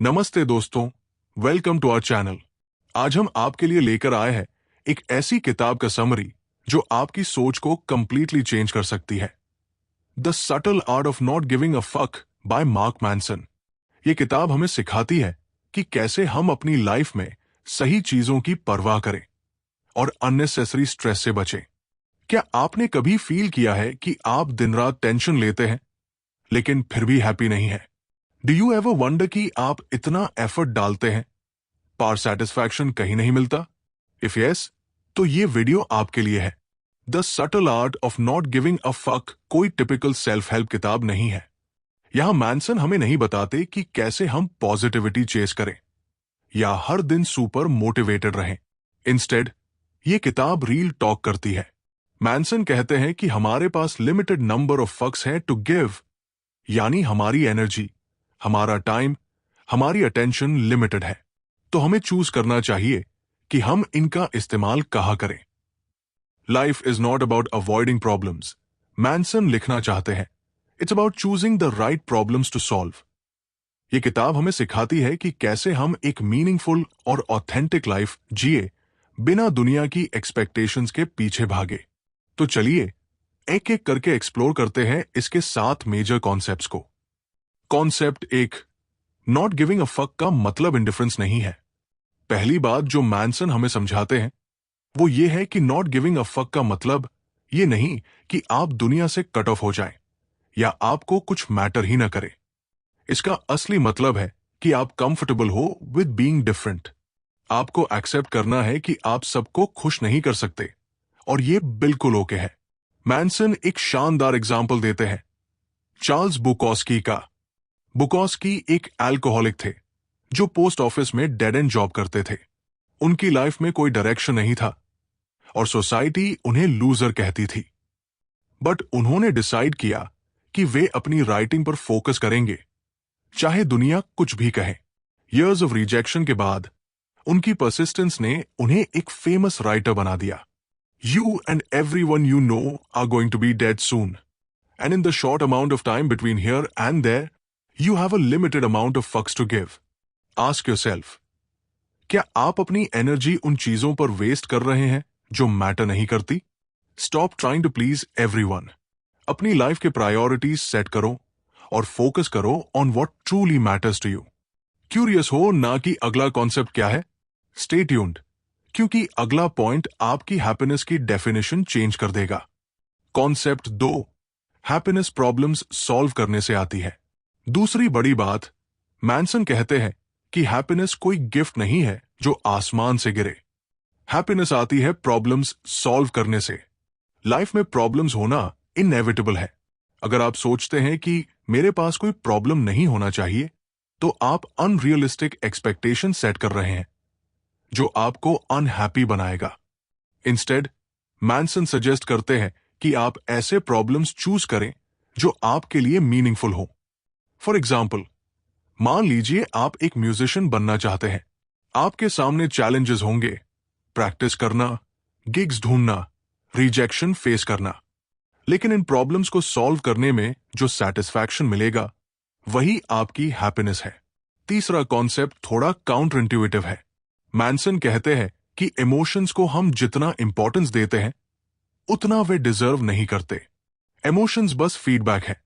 नमस्ते दोस्तों, welcome to our channel. आज हम आपके लिए लेकर आए हैं एक ऐसी किताब का समरी जो आपकी सोच को कंप्लीटली चेंज कर सकती है। The subtle art of not giving a fuck bye mark Manson. ये किताब हमें सिखाती है कि कैसे हम अपनी लाइफ में सही चीजों की परवाह करें और अननेसेसरी स्ट्रेस से बचें। क्या आपने कभी फील किया है कि आप दिन रात टेंशन लेते हैं लेकिन फिर भी हैप्पी नहीं है? डू यू एवर वंडर कि आप इतना एफर्ट डालते हैं पर सेटिस्फैक्शन कहीं नहीं मिलता? इफ यस, तो ये वीडियो आपके लिए है। The subtle art of not giving a fuck कोई टिपिकल सेल्फ हेल्प किताब नहीं है। यहां मैनसन हमें नहीं बताते कि कैसे हम पॉजिटिविटी चेस करें या हर दिन सुपर मोटिवेटेड रहें। इंस्टेड, ये किताब रियल टॉक करती है। मैनसन कहते हैं कि हमारे पास लिमिटेड नंबर ऑफ फक्स है टू गिव, यानी हमारी एनर्जी, हमारा टाइम, हमारी अटेंशन लिमिटेड है। तो हमें चूज करना चाहिए कि हम इनका इस्तेमाल कहां करें। Life is not about avoiding problems, Manson लिखना चाहते हैं। It's about choosing the right problems to solve. ये किताब हमें सिखाती है कि कैसे हम एक मीनिंगफुल और ऑथेंटिक लाइफ जिए बिना दुनिया की एक्सपेक्टेशंस के पीछे भागे। तो चलिए एक एक करके एक्सप्लोर करते हैं इसके 7 मेजर कॉन्सेप्ट्स को। Concept 1, not giving a fuck का मतलब इंडिफरेंस नहीं है। पहली बात जो मैनसन हमें समझाते हैं वो ये है कि नॉट गिविंग अ फक का मतलब ये नहीं कि आप दुनिया से कट ऑफ हो जाएं या आपको कुछ मैटर ही ना करे। इसका असली मतलब है कि आप कंफर्टेबल हो विद बीइंग डिफरेंट। आपको एक्सेप्ट करना है कि आप सबको खुश नहीं कर सकते और ये बिल्कुल ओके है। मैनसन एक शानदार एग्जाम्पल देते हैं, चार्ल्स बुकॉस्की का। बुकॉस्की एक अल्कोहलिक थे जो पोस्ट ऑफिस में डेड एंड जॉब करते थे। उनकी लाइफ में कोई डायरेक्शन नहीं था और सोसाइटी उन्हें लूजर कहती थी। बट उन्होंने डिसाइड किया कि वे अपनी राइटिंग पर फोकस करेंगे, चाहे दुनिया कुछ भी कहे। इयर्स ऑफ रिजेक्शन के बाद उनकी परसिस्टेंस ने उन्हें एक फेमस राइटर बना दिया। You and everyone you know are going to be dead soon. And in the short amount of time between here and there, you have a limited amount of fucks to give. Ask yourself, क्या आप अपनी energy उन चीजों पर waste कर रहे हैं जो मैटर नहीं करती? Stop trying to please everyone. अपनी लाइफ के प्रायोरिटीज सेट करो और फोकस करो on what truly matters to you. Curious हो ना कि अगला कॉन्सेप्ट क्या है? Stay tuned. क्योंकि अगला पॉइंट आपकी हैप्पीनेस की डेफिनेशन चेंज कर देगा। कॉन्सेप्ट 2, हैप्पीनेस प्रॉब्लम्स सॉल्व करने से आती है। दूसरी बड़ी बात, मैनसन कहते हैं कि हैप्पीनेस कोई गिफ्ट नहीं है जो आसमान से गिरे। हैप्पीनेस आती है प्रॉब्लम्स सॉल्व करने से। लाइफ में प्रॉब्लम्स होना इनएविटेबल है। अगर आप सोचते हैं कि मेरे पास कोई प्रॉब्लम नहीं होना चाहिए, तो आप अनरियलिस्टिक एक्सपेक्टेशन सेट कर रहे हैं जो आपको अनहैप्पी बनाएगा। इंस्टेड, मैनसन सजेस्ट करते हैं कि आप ऐसे प्रॉब्लम्स चूज करें जो आपके लिए मीनिंगफुल हो। फॉर एग्जाम्पल, मान लीजिए आप एक म्यूजिशियन बनना चाहते हैं। आपके सामने चैलेंजेस होंगे, प्रैक्टिस करना, गिग्स ढूंढना, रिजेक्शन फेस करना। लेकिन इन प्रॉब्लम्स को सॉल्व करने में जो सेटिस्फैक्शन मिलेगा वही आपकी हैप्पीनेस है। तीसरा कॉन्सेप्ट थोड़ा काउंटर इंट्यूटिव है। मैनसन कहते हैं कि इमोशंस को हम जितना इंपॉर्टेंस देते हैं उतना वे डिजर्व नहीं करते। इमोशंस बस फीडबैक है।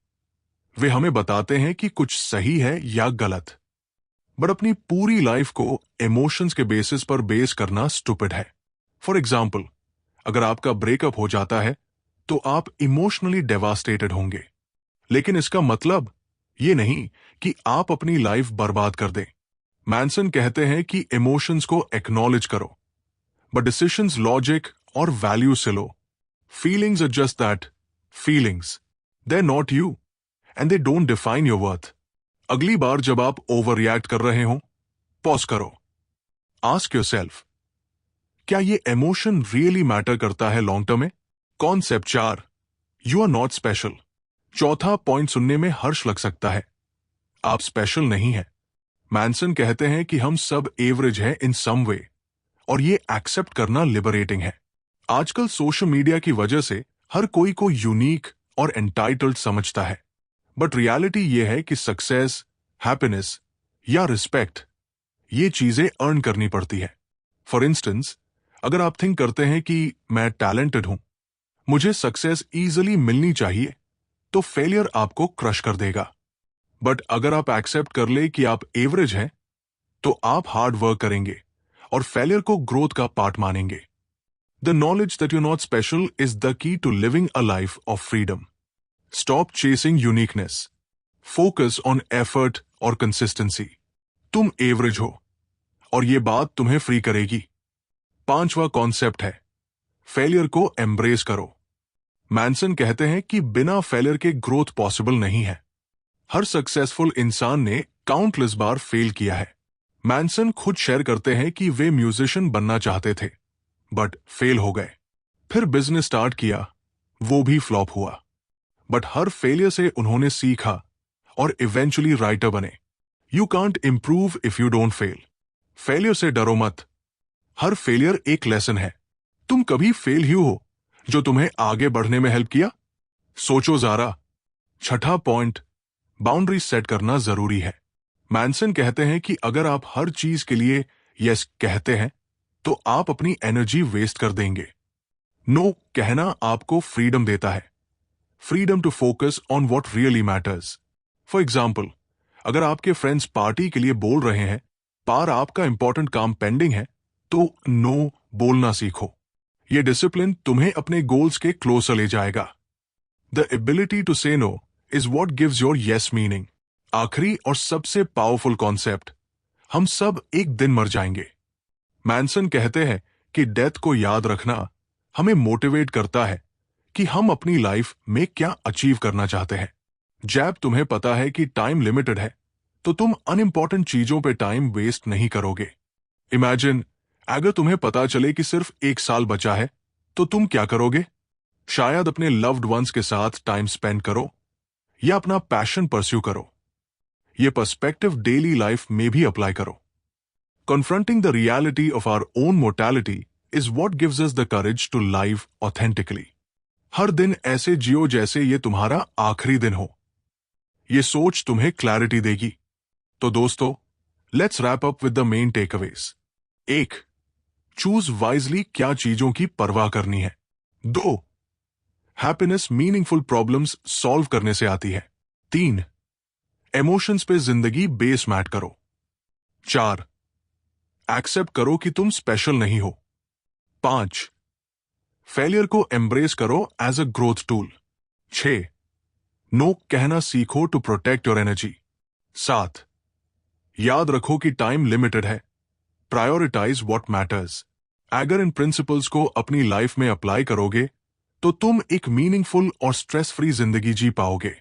वे हमें बताते हैं कि कुछ सही है या गलत। बट अपनी पूरी लाइफ को इमोशंस के बेसिस पर बेस करना स्टूपिड है। फॉर एग्जाम्पल, अगर आपका ब्रेकअप हो जाता है तो आप इमोशनली डेवास्टेटेड होंगे, लेकिन इसका मतलब ये नहीं कि आप अपनी लाइफ बर्बाद कर दें। मैनसन कहते हैं कि इमोशंस को एक्नॉलेज करो, बट डिसीजंस लॉजिक और वैल्यू से लो। Feelings are just that, feelings. They are not you and they don't define your worth. अगली बार जब आप ओवर रिएक्ट कर रहे हो, पॉज करो। आस्क योरसेल्फ, क्या ये इमोशन रियली मैटर करता है लॉन्ग टर्म में? Concept 4, you are not special. चौथा पॉइंट सुनने में हर्ष लग सकता है, आप स्पेशल नहीं है। मैनसन कहते हैं कि हम सब एवरेज हैं इन सम वे, और ये एक्सेप्ट करना लिबरेटिंग है। आजकल सोशल मीडिया की वजह से हर कोई को यूनिक और एंटाइटल्ड समझता है, बट रियलिटी ये है कि सक्सेस, हैप्पीनेस या रिस्पेक्ट, ये चीजें अर्न करनी पड़ती है। फॉर इंस्टेंस, अगर आप थिंक करते हैं कि मैं टैलेंटेड हूं, मुझे सक्सेस इजीली मिलनी चाहिए, तो फेलियर आपको क्रश कर देगा। बट अगर आप एक्सेप्ट कर ले कि आप एवरेज हैं, तो आप हार्ड वर्क करेंगे और फेलियर को ग्रोथ का पार्ट मानेंगे। The knowledge that you not special is the key to living a life of freedom. Stop chasing uniqueness, focus on effort और कंसिस्टेंसी। तुम एवरेज हो और ये बात तुम्हें फ्री करेगी। 5वां कॉन्सेप्ट है, फेलियर को एम्ब्रेस करो। मैनसन कहते हैं कि बिना फेलियर के ग्रोथ पॉसिबल नहीं है। हर सक्सेसफुल इंसान ने काउंटलेस बार फेल किया है। मैनसन खुद शेयर करते हैं कि वे म्यूजिशियन बनना चाहते थे, बट फेल हो गए। फिर बिजनेस स्टार्ट किया, वो भी फ्लॉप हुआ। बट हर फेलियर से उन्होंने सीखा और इवेंचुअली राइटर बने। You can't improve if you don't fail. Failure से डरो मत, हर फेलियर एक लेसन है। तुम कभी फेल ही हो जो तुम्हें आगे बढ़ने में हेल्प किया? सोचो जरा। 6ठा पॉइंट, बाउंड्री सेट करना जरूरी है। मैनसन कहते हैं कि अगर आप हर चीज के लिए यस कहते हैं, तो आप अपनी एनर्जी वेस्ट कर देंगे। नो कहना आपको फ्रीडम देता है, freedom to focus on what really matters. For example, अगर आपके फ्रेंड्स पार्टी के लिए बोल रहे हैं पर आपका इंपॉर्टेंट काम पेंडिंग है, तो नो बोलना सीखो। यह डिसिप्लिन तुम्हें अपने गोल्स के क्लोजर ले जाएगा। The ability to say no is what gives your yes meaning. आखिरी और सबसे पावरफुल कॉन्सेप्ट, हम सब एक दिन मर जाएंगे। मैनसन कहते हैं कि डेथ को याद रखना हमें मोटिवेट करता है कि हम अपनी लाइफ में क्या अचीव करना चाहते हैं। जब तुम्हें पता है कि टाइम लिमिटेड है, तो तुम अनइंपॉर्टेंट चीजों पे टाइम वेस्ट नहीं करोगे। इमेजिन, अगर तुम्हें पता चले कि सिर्फ 1 साल बचा है, तो तुम क्या करोगे? शायद अपने लव्ड वंस के साथ टाइम स्पेंड करो या अपना पैशन परस्यू करो। यह पर्सपेक्टिव डेली लाइफ में भी अप्लाई करो। Confronting the reality of our own mortality is what gives us the courage to live authentically. हर दिन ऐसे जियो जैसे ये तुम्हारा आखिरी दिन हो। ये सोच तुम्हें क्लैरिटी देगी। तो दोस्तों, let's wrap up with the main takeaways. 1. Choose wisely क्या चीजों की परवाह करनी है। 2. हैप्पीनेस मीनिंगफुल प्रॉब्लम्स सॉल्व करने से आती है। 3. इमोशंस पे जिंदगी बेस मैट करो। 4. एक्सेप्ट करो कि तुम स्पेशल नहीं हो। 5. फेलियर को एम्ब्रेस करो as a growth tool. 6. No कहना सीखो टू प्रोटेक्ट योर एनर्जी। 7. याद रखो कि टाइम लिमिटेड है, प्रायोरिटाइज व्हाट मैटर्स। अगर इन प्रिंसिपल्स को अपनी लाइफ में अप्लाई करोगे, तो तुम एक मीनिंगफुल और स्ट्रेस फ्री जिंदगी जी पाओगे।